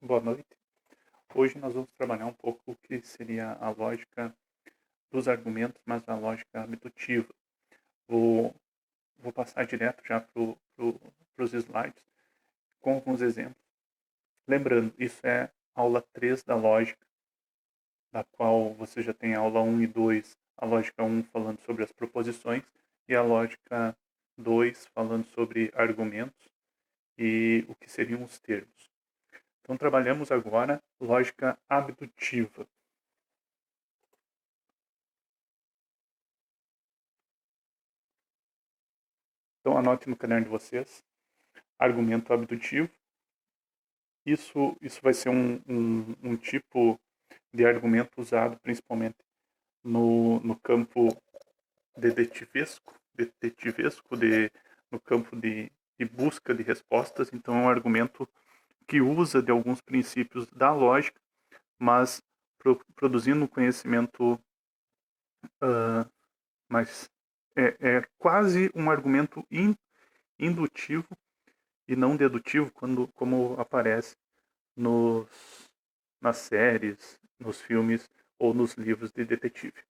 Boa noite. Hoje nós vamos trabalhar um pouco o que seria a lógica dos argumentos, mas a lógica abdutiva. Vou, vou passar direto já para os slides com alguns exemplos. Lembrando, isso é aula 3 da lógica, da qual você já tem a aula 1 e 2, a lógica 1 falando sobre as proposições e a lógica 2 falando sobre argumentos e o que seriam os termos. Então, trabalhamos agora lógica abdutiva. Então, anote no caderno de vocês, argumento abdutivo. Isso vai ser um tipo de argumento usado principalmente no campo detetivesco no campo de busca de respostas. Então, é um argumento que usa de alguns princípios da lógica, mas produzindo um conhecimento mais... É quase um argumento indutivo e não dedutivo, como aparece nas séries, nos filmes ou nos livros de detetive.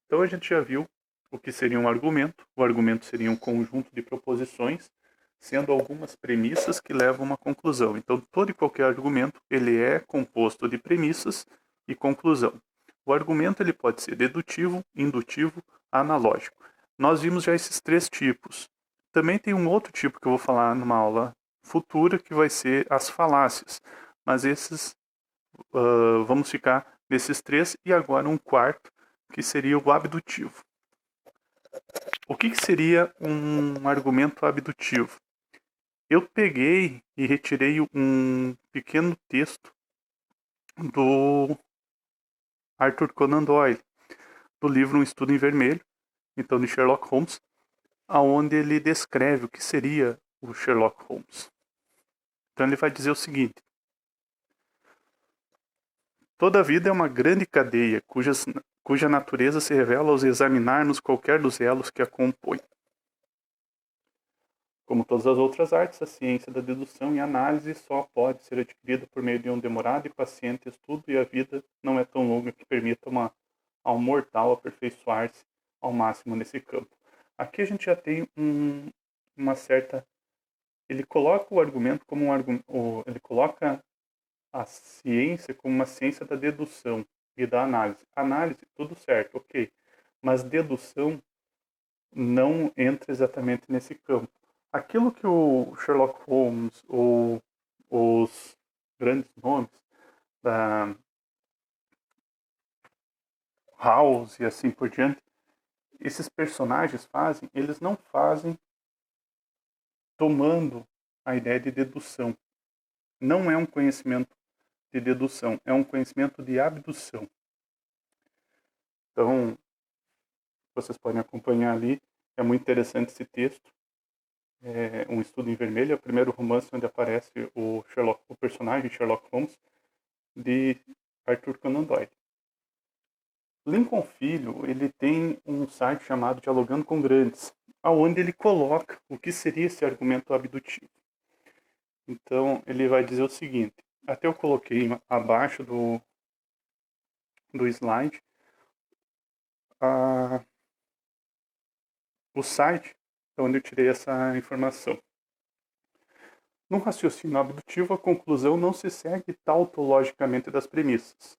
Então a gente já viu o que seria um argumento. O argumento seria um conjunto de proposições, sendo algumas premissas que levam a uma conclusão. Então todo e qualquer argumento ele é composto de premissas e conclusão. O argumento ele pode ser dedutivo, indutivo, analógico. Nós vimos já esses três tipos. Também tem um outro tipo que eu vou falar numa aula futura, que vai ser as falácias. Mas vamos ficar nesses três e agora um quarto, que seria o abdutivo. O que seria um argumento abdutivo? Eu peguei e retirei um pequeno texto do Arthur Conan Doyle, do livro Um Estudo em Vermelho, então de Sherlock Holmes, aonde ele descreve o que seria o Sherlock Holmes. Então ele vai dizer o seguinte: toda a vida é uma grande cadeia cuja natureza se revela ao examinarmos qualquer dos elos que a compõem. Como todas as outras artes, a ciência da dedução e análise só pode ser adquirida por meio de um demorado e paciente estudo, e a vida não é tão longa que permita ao mortal aperfeiçoar-se ao máximo nesse campo. Aqui a gente já tem uma certa... Ele coloca o argumento como ele coloca a ciência como uma ciência da dedução e da análise. Análise, tudo certo, ok. Mas dedução não entra exatamente nesse campo. Aquilo que o Sherlock Holmes ou os grandes nomes da House e assim por diante, esses personagens fazem, eles não fazem tomando a ideia de dedução. Não é um conhecimento de dedução, é um conhecimento de abdução. Então, vocês podem acompanhar ali, é muito interessante esse texto. Um Estudo em Vermelho, é o primeiro romance onde aparece o personagem Sherlock Holmes, de Arthur Conan Doyle. Lincoln Filho, ele tem um site chamado Dialogando com Grandes, onde ele coloca o que seria esse argumento abdutivo. Então, ele vai dizer o seguinte, até eu coloquei abaixo do slide o site onde eu tirei essa informação. No raciocínio abdutivo, a conclusão não se segue tautologicamente das premissas.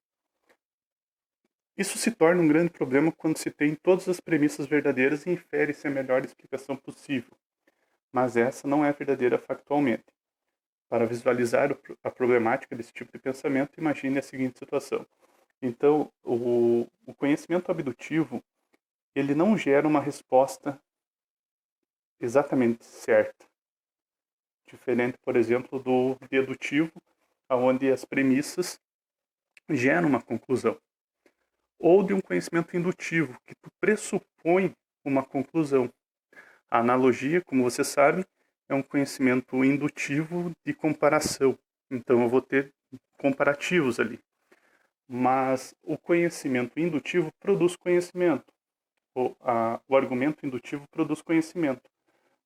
Isso se torna um grande problema quando se tem todas as premissas verdadeiras e infere-se a melhor explicação possível. Mas essa não é verdadeira factualmente. Para visualizar a problemática desse tipo de pensamento, imagine a seguinte situação. Então, o conhecimento abdutivo, ele não gera uma resposta exatamente certa. Diferente, por exemplo, do dedutivo, onde as premissas geram uma conclusão. Ou de um conhecimento indutivo, que tu pressupõe uma conclusão. A analogia, como você sabe, é um conhecimento indutivo de comparação. Então eu vou ter comparativos ali. Mas o conhecimento indutivo produz conhecimento. O argumento indutivo produz conhecimento.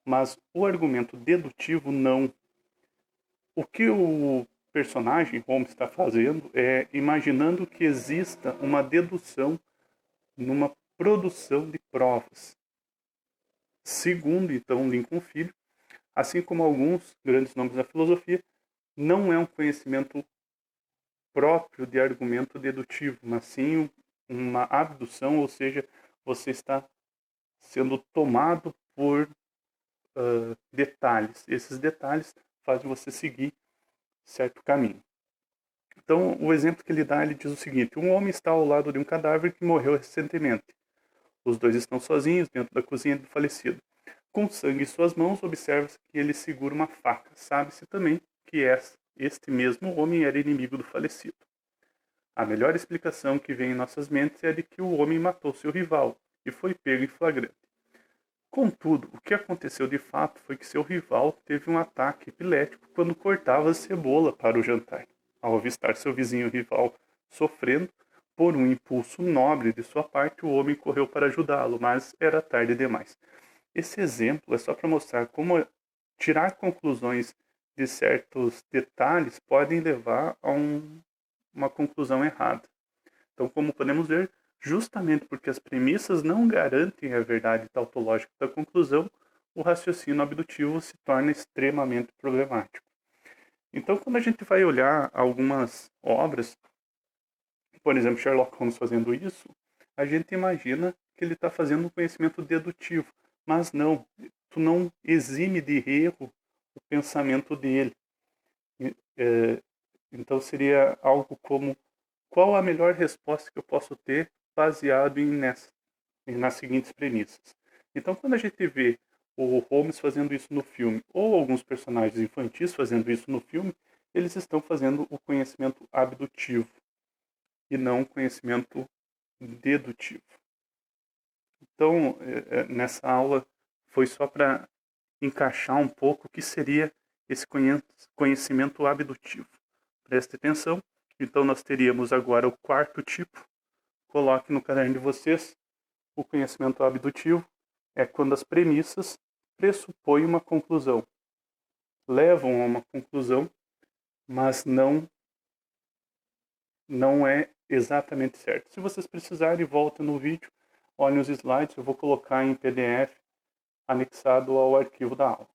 Mas o argumento dedutivo não. O que o personagem, Holmes, está fazendo é imaginando que exista uma dedução numa produção de provas. Segundo, então, Lincoln Filho, assim como alguns grandes nomes da filosofia, não é um conhecimento próprio de argumento dedutivo, mas sim uma abdução, ou seja, você está sendo tomado por detalhes. Esses detalhes fazem você seguir certo caminho. Então, o exemplo que ele dá, ele diz o seguinte: um homem está ao lado de um cadáver que morreu recentemente. Os dois estão sozinhos dentro da cozinha do falecido. Com sangue em suas mãos, observa-se que ele segura uma faca. Sabe-se também que este mesmo homem era inimigo do falecido. A melhor explicação que vem em nossas mentes é a de que o homem matou seu rival e foi pego em flagrante. Contudo, o que aconteceu de fato foi que seu rival teve um ataque epilético quando cortava cebola para o jantar. Ao avistar seu vizinho rival sofrendo, por um impulso nobre de sua parte, o homem correu para ajudá-lo, mas era tarde demais. Esse exemplo é só para mostrar como tirar conclusões de certos detalhes podem levar a uma conclusão errada. Então, como podemos ver, justamente porque as premissas não garantem a verdade tautológica da conclusão, o raciocínio abdutivo se torna extremamente problemático. Então, quando a gente vai olhar algumas obras, por exemplo, Sherlock Holmes fazendo isso, a gente imagina que ele está fazendo um conhecimento dedutivo, mas não, tu não exime de erro o pensamento dele. Então seria algo como: qual a melhor resposta que eu posso ter baseado nas seguintes premissas? Então, quando a gente vê o Holmes fazendo isso no filme, ou alguns personagens infantis fazendo isso no filme, eles estão fazendo o conhecimento abdutivo e não o conhecimento dedutivo. Então, nessa aula foi só para encaixar um pouco o que seria esse conhecimento abdutivo. Preste atenção. Então, nós teríamos agora o quarto tipo. Coloque no caderno de vocês. O conhecimento abdutivo é quando as premissas pressupõem uma conclusão, levam a uma conclusão, mas não é exatamente certo. Se vocês precisarem, voltem no vídeo, olhem os slides, eu vou colocar em PDF anexado ao arquivo da aula.